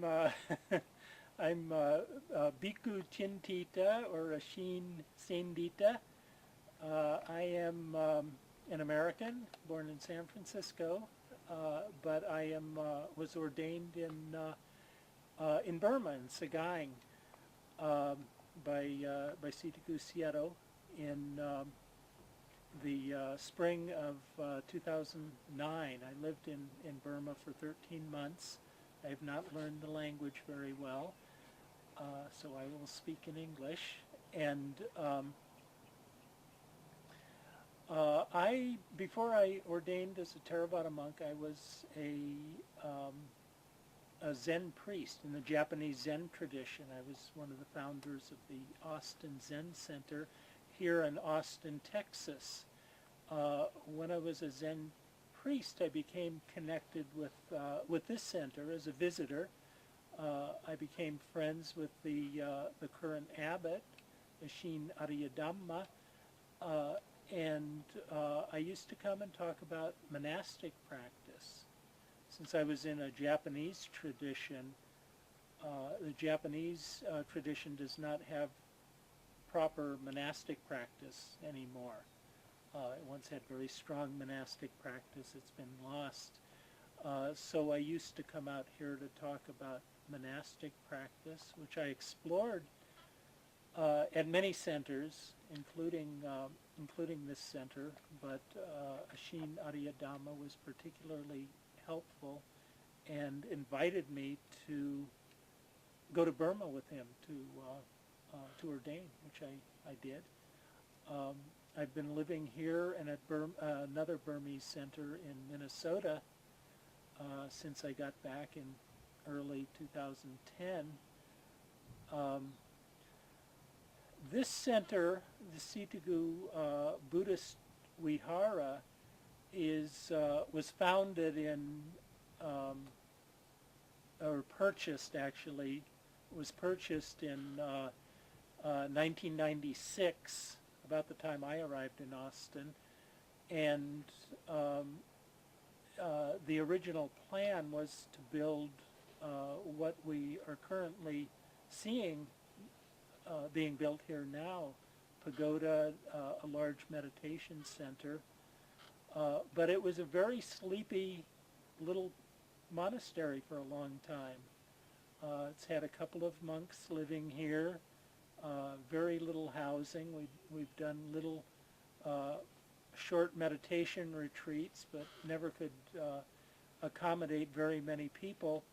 Uh, I'm Bhikkhu Cintita or Ashin Cintita. I am an American, born in San Francisco, but I was ordained in Burma, in Sagaing, by Sitagu Buddhist in the spring of 2009. I lived in Burma for 13 months. I have not learned the language very well, so I will speak in English. And before I ordained as a Theravada monk, I was a Zen priest in the Japanese Zen tradition. I was one of the founders of the Austin Zen Center here in Austin, Texas. When I was a Zen priest, I became connected with this center as a visitor. I became friends with the current abbot, Ashin Cintita, and I used to come and talk about monastic practice. Since I was in a Japanese tradition, the Japanese tradition does not have proper monastic practice anymore. It once had very strong monastic practice. It's been lost. So I used to come out here to talk about monastic practice, which I explored at many centers, including this center, but Ashin Cintita was particularly helpful and invited me to go to Burma with him to ordain, which I did. I've been living here and at another Burmese center in Minnesota since I got back in early 2010. This center, the Sitagu Buddhist Vihara, was founded or purchased actually, was purchased in 1996, about the time I arrived in Austin, and the original plan was to build what we are currently seeing being built here now, pagoda, a large meditation center, but it was a very sleepy little monastery for a long time. It's had a couple of monks living here, very little housing. We've done little short meditation retreats, but never could accommodate very many people.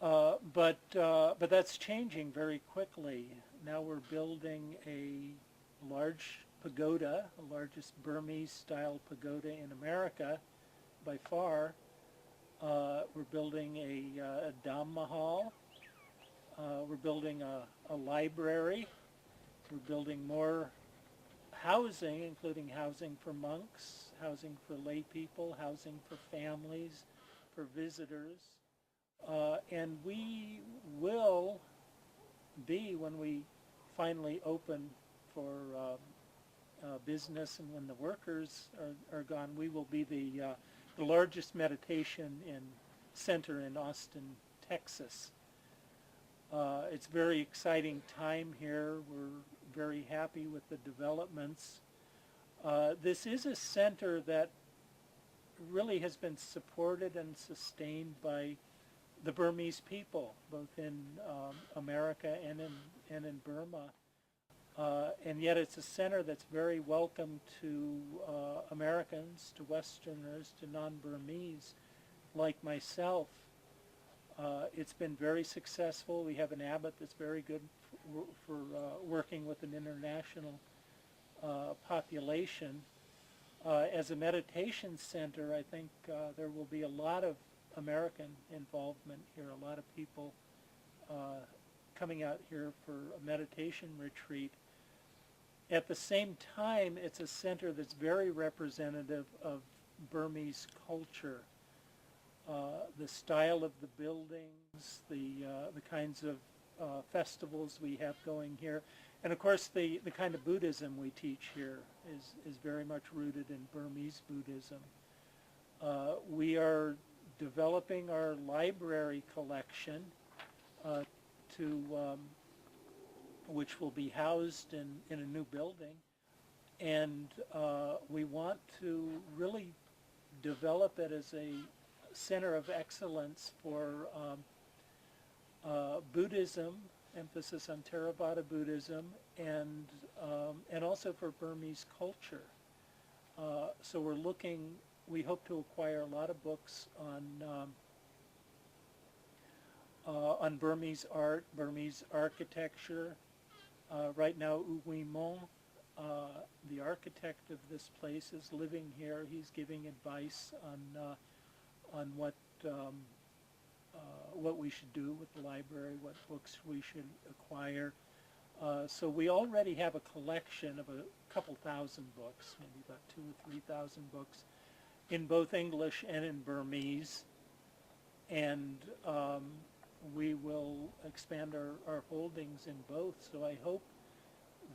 But that's changing very quickly. Now we're building a large pagoda, the largest Burmese-style pagoda in America by far. We're building a Dhamma hall. We're building a library. We're building more housing, including housing for monks, housing for lay people, housing for families, for visitors. And we will be, when we finally open for business and when the workers are gone, we will be the largest meditation center in Austin, Texas. It's a very exciting time here. We're very happy with the developments. This is a center that really has been supported and sustained by the Burmese people, both in America and in Burma. And yet it's a center that's very welcome to Americans, to Westerners, to non-Burmese like myself. It's been very successful. We have an abbot that's very good for working with an international population. As a meditation center, I think there will be a lot of American involvement here, a lot of people coming out here for a meditation retreat. At the same time, it's a center that's very representative of Burmese culture. The style of the buildings, the kinds of festivals we have going here, and of course the kind of Buddhism we teach here is very much rooted in Burmese Buddhism. We are developing our library collection uh, which will be housed in a new building. And we want to really develop it as a center of excellence for Buddhism, emphasis on Theravada Buddhism, and also for Burmese culture. So we hope to acquire a lot of books on Burmese art, Burmese architecture. Right now, U Huy Mon, the architect of this place, is living here. He's giving advice on what we should do with the library, what books we should acquire. So we already have a collection of a couple thousand books, maybe about 2,000 or 3,000 books, in both English and in Burmese. And we will expand our holdings in both. So I hope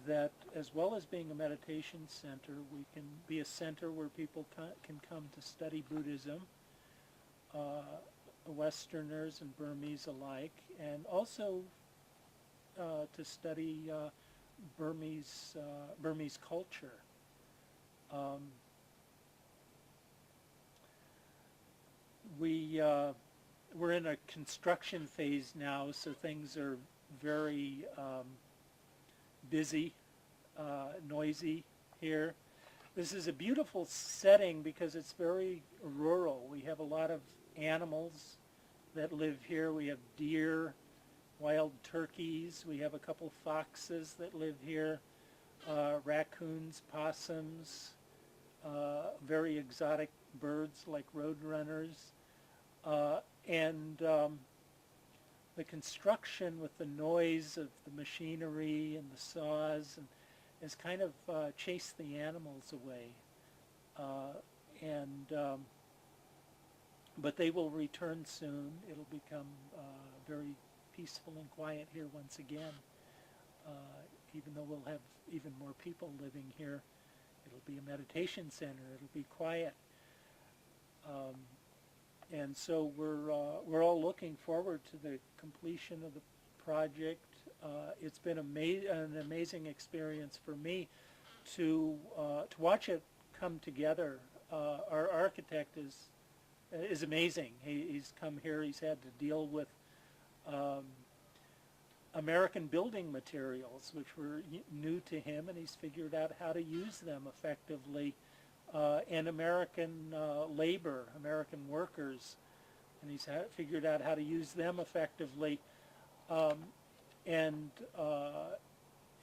that, as well as being a meditation center, we can be a center where people can come to study Buddhism, Westerners and Burmese alike, and also to study Burmese culture. We're in a construction phase now, so things are very busy, noisy here. This is a beautiful setting because it's very rural. We have a lot of animals that live here. We have deer, wild turkeys. We have a couple foxes that live here, raccoons, possums, very exotic birds like roadrunners. And the construction with the noise of the machinery and the saws has kind of chased the animals away. But they will return soon. It'll become very peaceful and quiet here once again. Even though we'll have even more people living here, it'll be a meditation center. It'll be quiet. And so we're all looking forward to the completion of the project. It's been an amazing experience for me to watch it come together. Our architect is amazing. He's come here. He's had to deal with American building materials, which were new to him, and he's figured out how to use them effectively. And American labor, American workers, and he's figured out how to use them effectively.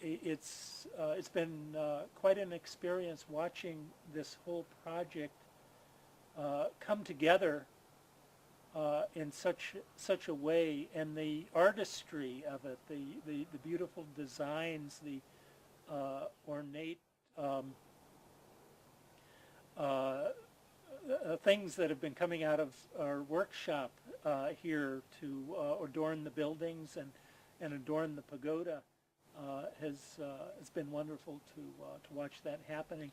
It's been quite an experience watching this whole project come together in such a way, and the artistry of it, the beautiful designs, the ornate things that have been coming out of our workshop here to adorn the buildings and adorn the pagoda has been wonderful to watch that happening.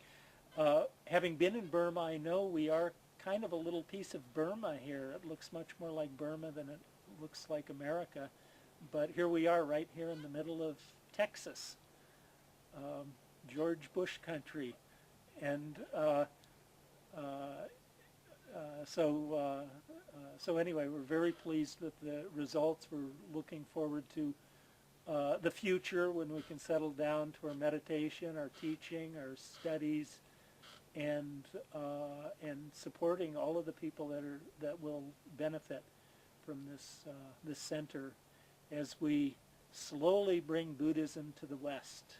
Having been in Burma, I know we are kind of a little piece of Burma here. It looks much more like Burma than it looks like America, but here we are right here in the middle of Texas, George Bush country, and so anyway, we're very pleased with the results. We're looking forward to the future when we can settle down to our meditation, our teaching, our studies, and supporting all of the people that will benefit from this center as we slowly bring Buddhism to the West.